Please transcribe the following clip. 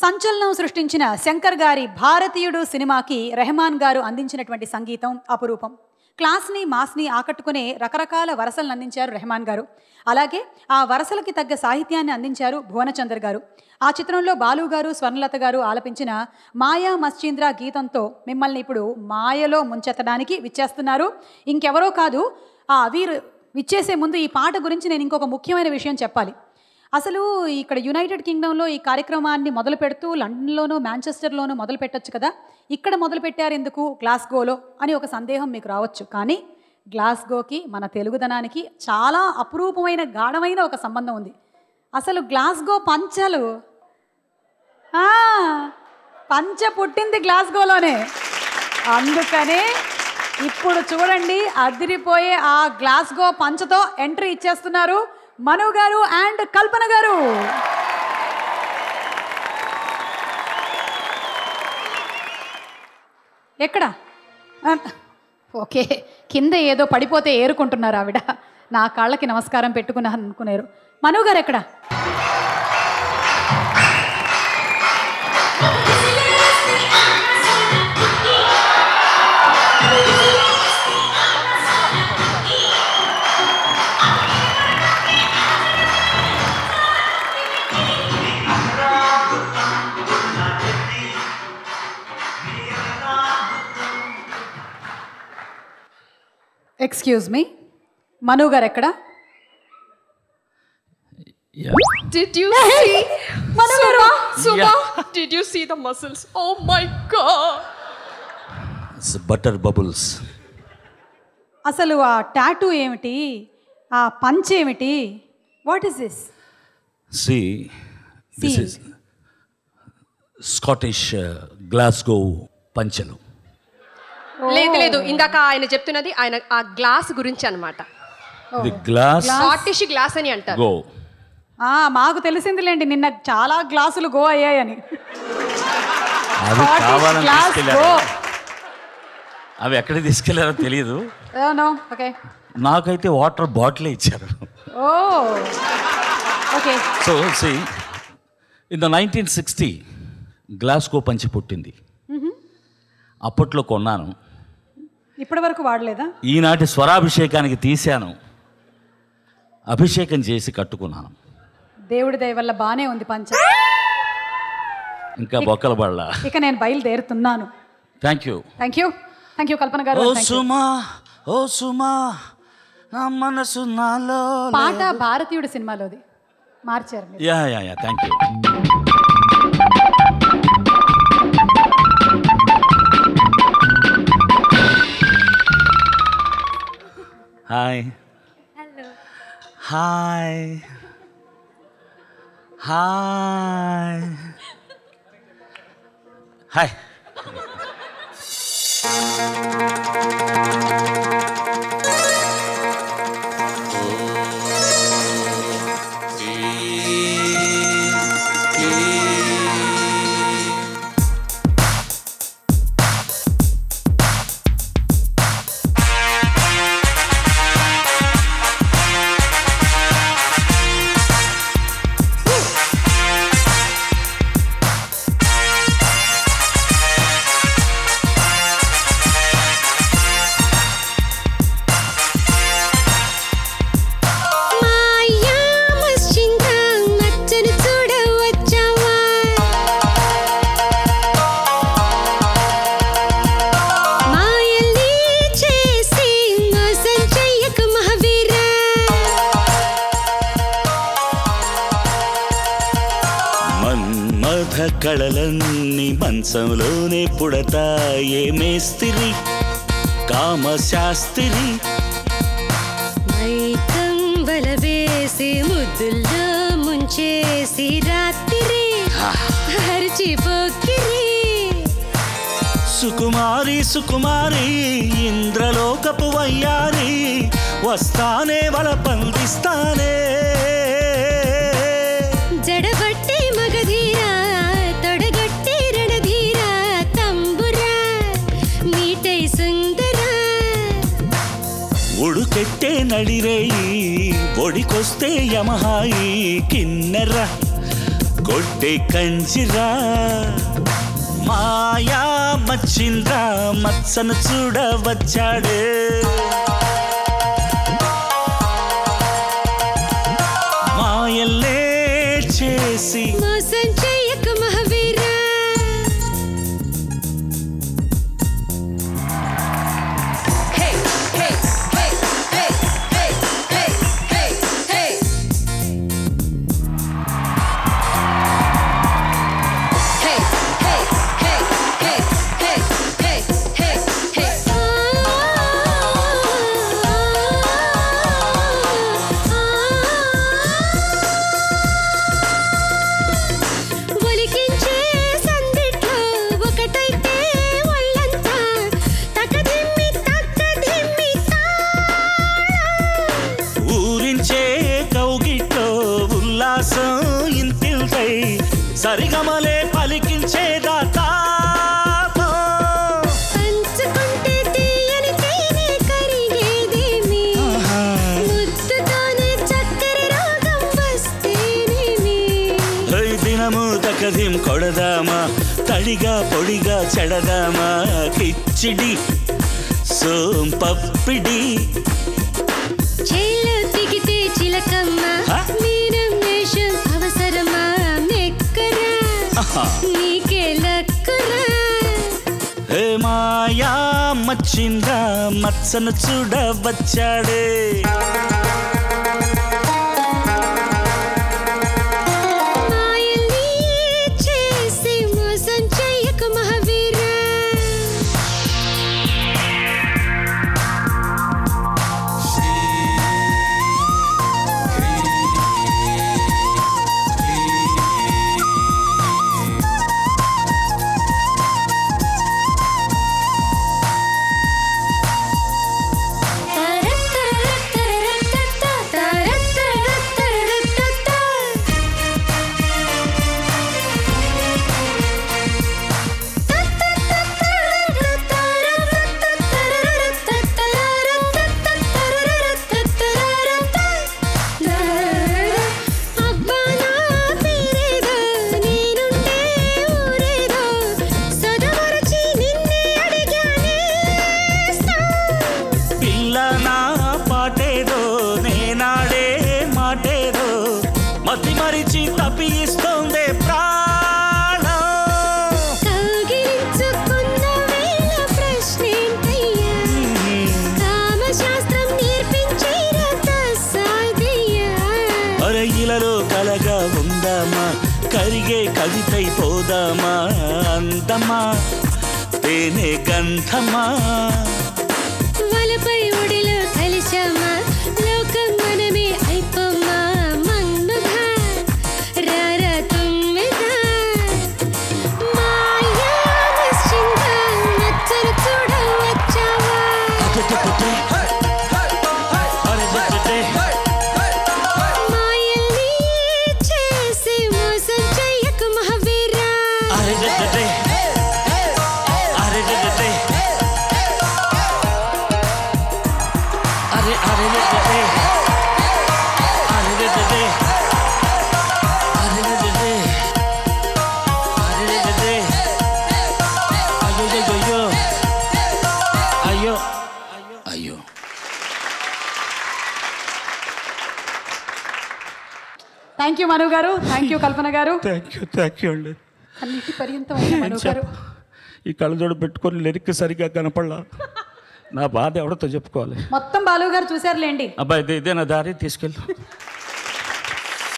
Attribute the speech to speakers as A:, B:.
A: సంచలనం సృష్టించిన శంకర్ గారి భారతీయుడు సినిమాకి రెహమాన్ గారు అందించినటువంటి సంగీతం అపురూపం. క్లాస్ని మాస్ని ఆకట్టుకునే రకరకాల వరసలను అందించారు రెహమాన్ గారు. అలాగే ఆ వరసలకి తగ్గ సాహిత్యాన్ని అందించారు భువనచంద్ర గారు. ఆ చిత్రంలో బాలు గారు, స్వర్ణలత గారు ఆలపించిన మాయా మశ్చీంద్ర గీతంతో మిమ్మల్ని ఇప్పుడు మాయలో ముంచెత్తడానికి విచ్చేస్తున్నారు. ఇంకెవరో కాదు, ఆ వీరు విచ్చేసే ముందు ఈ పాట గురించి నేను ఇంకొక ముఖ్యమైన విషయం చెప్పాలి. అసలు ఇక్కడ యునైటెడ్ కింగ్డమ్లో ఈ కార్యక్రమాన్ని మొదలు పెడుతూ లండన్లోనూ మాంచెస్టర్లోనూ మొదలు పెట్టచ్చు కదా, ఇక్కడ మొదలు పెట్టారు ఎందుకు గ్లాస్గోలో అని ఒక సందేహం మీకు రావచ్చు. కానీ గ్లాస్గోకి మన తెలుగుదనానికి చాలా అపురూపమైన గాఢమైన ఒక సంబంధం ఉంది. అసలు గ్లాస్గో పంచలు పంచ పుట్టింది గ్లాస్గోలోనే. అందుకనే ఇప్పుడు చూడండి, అదిరిపోయే ఆ గ్లాస్గో పంచతో ఎంట్రీ ఇచ్చేస్తున్నారు మను గారు అండ్ కల్పన గారు. ఎక్కడ? ఓకే, కింద ఏదో పడిపోతే ఏరుకుంటున్నారు ఆవిడ. నా కాళ్ళకి నమస్కారం పెట్టుకున్నా అనుకున్నారు. మను గారు ఎక్కడ? ఎక్స్క్యూజ్ మీ, మను గారు ఎక్కడ?
B: Did you see? Suba, did you see the muscles? Oh my God!
C: It's butter bubbles.
A: అసలు ఆ టాటూ ఏమిటి, ఆ పంచ్ ఏమిటి? What is this?
C: See, this is Scottish Glasgow పంచలు.
B: లేదు, ఇందాక ఆయన చెప్తున్నది ఆయన ఆ గ్లాస్ గురించి అన్నమాట.
C: ది గ్లాస్
B: స్కాటిష్ గ్లాస్ అని అంటారు.
C: గో.
A: మాకు తెలిసిందిలేండి, నిన్న చాలా గ్లాసులు గో అయ్యాయని.
C: అవి కావాలని తీసుకెళ్ళారు. అవి ఎక్కడికి తీసుకెళ్లారో తెలియదు. నాకైతే వాటర్ బాటిల్ ఇచ్చారు. So see, in the 1960 Glasgow పంచి పుట్టింది. అప్పట్లో కొన్నాను,
A: ఇప్పటి వరకు వాడలేదా?
C: ఈనాటి స్వరాభిషేకానికి తీశాను, అభిషేకం చేసి కట్టుకున్నాను.
A: దేవుడి దయ వల్ల బానే ఉంది పంచ.
C: ఇంకా బొక్కల పడలా.
A: ఇక నేను బయలుదేరుతున్నాను.
C: థ్యాంక్ యూ
A: కల్పన గారు.
C: ఓ సుమా నా మనసు నాలో.
A: పాట భారతీయుడు సినిమాలోది, మార్చారు.
C: Yeah thank you. Hi.
B: Hello.
C: Hi. కళలన్నీ మంచంలోనే పుడతాయే మేస్తిరి కామశాస్త్రి.
D: మైకం వలవేసి ముద్దుల్లో ముంచేసి రాత్రి హరిచిపోకిరి.
C: సుకుమారి ఇంద్రలోకపు వయ్యారి, వస్తానే వల పందిస్తానే.
D: జడబట్టి మగధీరా, తొడగట్టి రణధీరా, తంబురా మీటై సుందరా.
C: ఉడుకెట్టే నడిరేయి, ఒడికొస్తే యమహాయి కిన్నెర కొట్టే కంజిరా మాయా మచ్చింద్రా మత్సను చూడవచ్చాడే మాయల్లే చేసి
D: మోసం చేయక మహావీరా
C: సరిగమలే పలికించేదా
D: పంచుకుంటే తీయని తేనె కరిగేదేమి ముద్దుతోనే చక్కెర రోగం వస్తేనేమి
C: దినము తకదిం కొడదామా తడిగా పొడిగా చెడదామా కిచ్చిడి సోంపప్పిడి
D: చేలో దిగితే చిలకమ్మ మీనం వేషం అవసరమా నీకే లక్కురా
C: హే మాయా మచ్చిందా మత్సను చూడవచ్చాడే
D: మాయల్ని చేసి మోసం చేయక మహావీరా
C: మరిచి తప్పిస్తోందే ప్రాణం
D: కౌగిలించుకున్న వేళ ప్రశ్నేంటయ్యా కామశాస్త్రం నేర్పించే రససాదయ్యా
C: అరే ఇలలో కలగా ఉందామా కరిగే కవితైపోదామా అందమా తేనె గంధమా
D: వలపై ఒడిలో కలిశామా లోకం మనమే అయిపోమా మాయల్ని చేసి మోసం చేయక మహావీరా
C: అయ్యో అయ్యో
A: థ్యాంక్ యూ మను గారు, థ్యాంక్ యూ కల్పన గారు.
C: థ్యాంక్ యూ అండి.
A: అన్నిటి పర్యంతమైన మను గారు.
C: ఈ కళ్ళజోడు పెట్టుకొని లిరిక్ సరిగ్గా కనపడలా. నా బాధ ఎవరితో చెప్పుకోవాలి.
A: మొత్తం బాలు గారు చూసారులేండి.
C: అబ్బాయి ఇదే నా దారి తీసుకెళ్ళు.